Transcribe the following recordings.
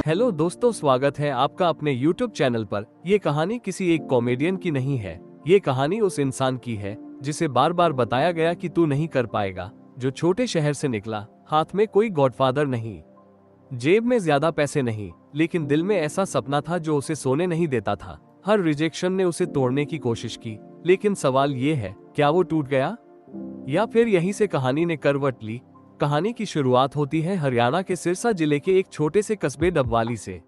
Hello दोस्तों, स्वागत है आपका अपने YouTube चैनल पर। ये कहानी किसी एक कॉमेडियन की नहीं है। ये कहानी उस इंसान की है जिसे बार बार बताया गया कि तू नहीं कर पाएगा, जो छोटे शहर से निकला, हाथ में कोई गॉडफादर नहीं, जेब में ज्यादा पैसे नहीं, लेकिन दिल में ऐसा सपना था जो उसे सोने नहीं देता था। हर रिजेक्शन ने उसे तोड़ने की कोशिश की, लेकिन सवाल ये है, क्या वो टूट गया या फिर यहीं से कहानी ने करवट ली। कहानी की शुरुआत होती है हरियाणा के सिरसा जिले के एक छोटे से कस्बे डबवाली से।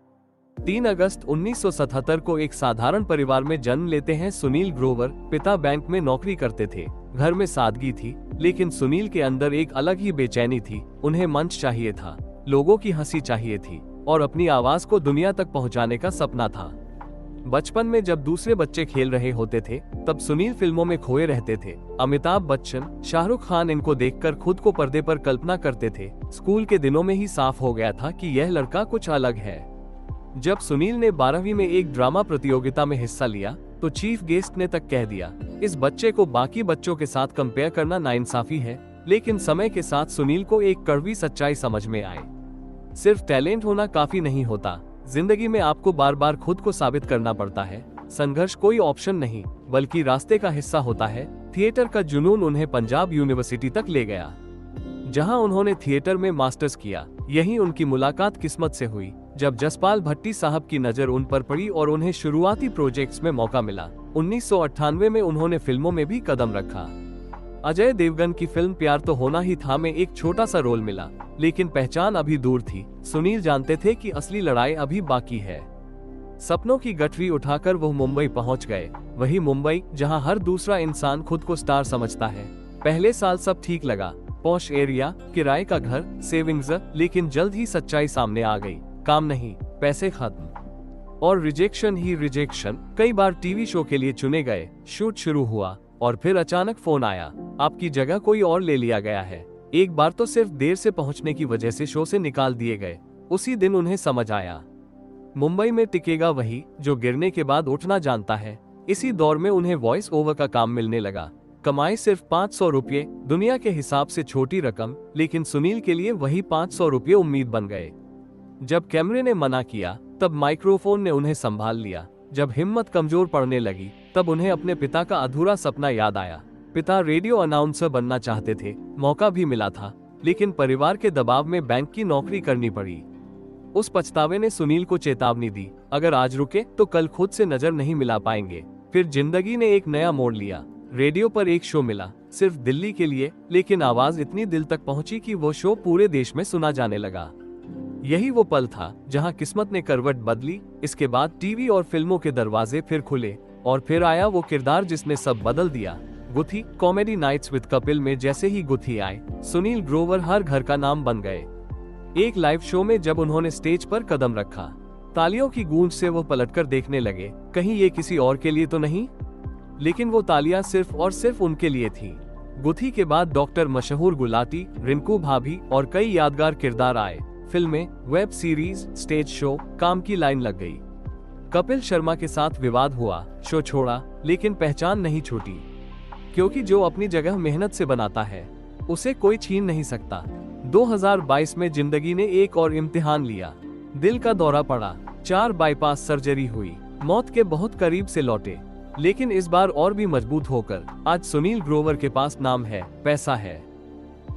3 अगस्त 1977 को एक साधारण परिवार में जन्म लेते हैं सुनील ग्रोवर। पिता बैंक में नौकरी करते थे। घर में सादगी थी, लेकिन सुनील के अंदर एक अलग ही बेचैनी थी। उन्हें मंच चाहिए था, लोगों की हंसी चाहिए थी और अपनी आवाज को दुनिया तक पहुंचाने का सपना था। बचपन में जब दूसरे बच्चे खेल रहे होते थे, तब सुनील फिल्मों में खोए रहते थे। अमिताभ बच्चन, शाहरुख खान इनको देखकर खुद को पर्दे पर कल्पना करते थे। स्कूल के दिनों में ही साफ हो गया था कि यह लड़का कुछ अलग है। जब सुनील ने 12वीं में एक ड्रामा प्रतियोगिता में हिस्सा लिया, तो चीफ गेस्ट ने तक कह दिया, इस बच्चे को बाकी बच्चों के साथ कंपेयर करना नाइंसाफी है। लेकिन समय के साथ सुनील को एक कड़वी सच्चाई समझ में आई। सिर्फ टैलेंट होना काफी नहीं होता, जिंदगी में आपको बार बार खुद को साबित करना पड़ता है। संघर्ष कोई ऑप्शन नहीं, बल्कि रास्ते का हिस्सा होता है। थिएटर का जुनून उन्हें पंजाब यूनिवर्सिटी तक ले गया, जहां उन्होंने थिएटर में मास्टर्स किया। यहीं उनकी मुलाकात किस्मत से हुई, जब जसपाल भट्टी साहब की नजर उन पर पड़ी और उन्हें शुरुआती प्रोजेक्ट्स में मौका मिला। 1998 में उन्होंने फिल्मों में भी कदम रखा। अजय देवगन की फिल्म प्यार तो होना ही था में एक छोटा सा रोल मिला, लेकिन पहचान अभी दूर थी। सुनील जानते थे कि असली लड़ाई अभी बाकी है। सपनों की गठरी उठाकर वो मुंबई पहुंच गए, वही मुंबई जहां हर दूसरा इंसान खुद को स्टार समझता है। पहले साल सब ठीक लगा, पॉश एरिया, किराए का घर, सेविंग्स, लेकिन जल्द ही सच्चाई सामने आ गई। काम नहीं, पैसे खत्म और रिजेक्शन ही रिजेक्शन। कई बार टीवी शो के लिए चुने गए, शूट शुरू हुआ और फिर अचानक फोन आया, आपकी जगह कोई और ले लिया गया है। एक बार तो सिर्फ देर से पहुंचने की वजह से शो से निकाल दिए गए। उसी दिन उन्हें समझ आया, मुंबई में टिकेगा वही जो गिरने के बाद उठना जानता है। इसी दौर में उन्हें वॉइस ओवर का काम मिलने लगा। कमाई सिर्फ 500 रुपये, दुनिया के हिसाब से छोटी रकम, लेकिन सुनील के लिए वही 500 रुपये उम्मीद बन गए। जब कैमरे ने मना किया, तब माइक्रोफोन ने उन्हें संभाल लिया। जब हिम्मत कमजोर पड़ने लगी, तब उन्हें अपने पिता का अधूरा सपना याद आया। पिता रेडियो अनाउंसर बनना चाहते थे, मौका भी मिला था, लेकिन परिवार के दबाव में बैंक की नौकरी करनी पड़ी। उस पछतावे ने सुनील को चेतावनी दी, अगर आज रुके तो कल खुद से नजर नहीं मिला पाएंगे। फिर जिंदगी ने एक नया मोड़ लिया। रेडियो पर एक शो मिला, सिर्फ दिल्ली के लिए, लेकिन आवाज इतनी दिल तक पहुंची कि वो शो पूरे देश में सुना जाने लगा। यही वो पल था जहां किस्मत ने करवट बदली। इसके बाद टीवी और फिल्मों के दरवाजे फिर खुले और फिर आया वो किरदार जिसने सब बदल दिया। गुथी, कॉमेडी नाइट्स विद कपिल में जैसे ही गुथी आए, सुनील ग्रोवर हर घर का नाम बन गए। एक लाइव शो में जब उन्होंने स्टेज पर कदम रखा, तालियों की गूंज से वो पलटकर देखने लगे, कहीं ये किसी और के लिए तो नहीं। लेकिन वो तालियां सिर्फ और सिर्फ उनके लिए थी। गुथी के बाद डॉक्टर मशहूर गुलाटी, रिंकू भाभी और कई यादगार किरदार आए। फिल्में, वेब सीरीज, स्टेज शो, काम की लाइन लग गई। कपिल शर्मा के साथ विवाद हुआ, शो छोड़ा, लेकिन पहचान नहीं छूटी, क्योंकि जो अपनी जगह मेहनत से बनाता है, उसे कोई छीन नहीं सकता। 2022 में जिंदगी ने एक और इम्तिहान लिया। दिल का दौरा पड़ा, 4 बाईपास सर्जरी हुई, मौत के बहुत करीब से लौटे, लेकिन इस बार और भी मजबूत होकर। आज सुनील ग्रोवर के पास नाम है, पैसा है,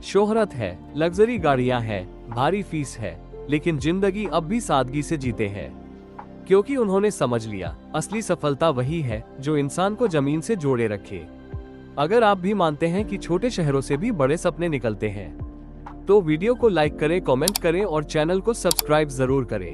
शोहरत है, लग्जरी गाड़ियां हैं, भारी फीस है, लेकिन जिंदगी अब भी सादगी से जीते हैं, क्योंकि उन्होंने समझ लिया, असली सफलता वही है जो इंसान को जमीन से जोड़े रखे। अगर आप भी मानते हैं कि छोटे शहरों से भी बड़े सपने निकलते हैं, तो वीडियो को लाइक करें, कमेंट करें और चैनल को सब्सक्राइब जरूर करें।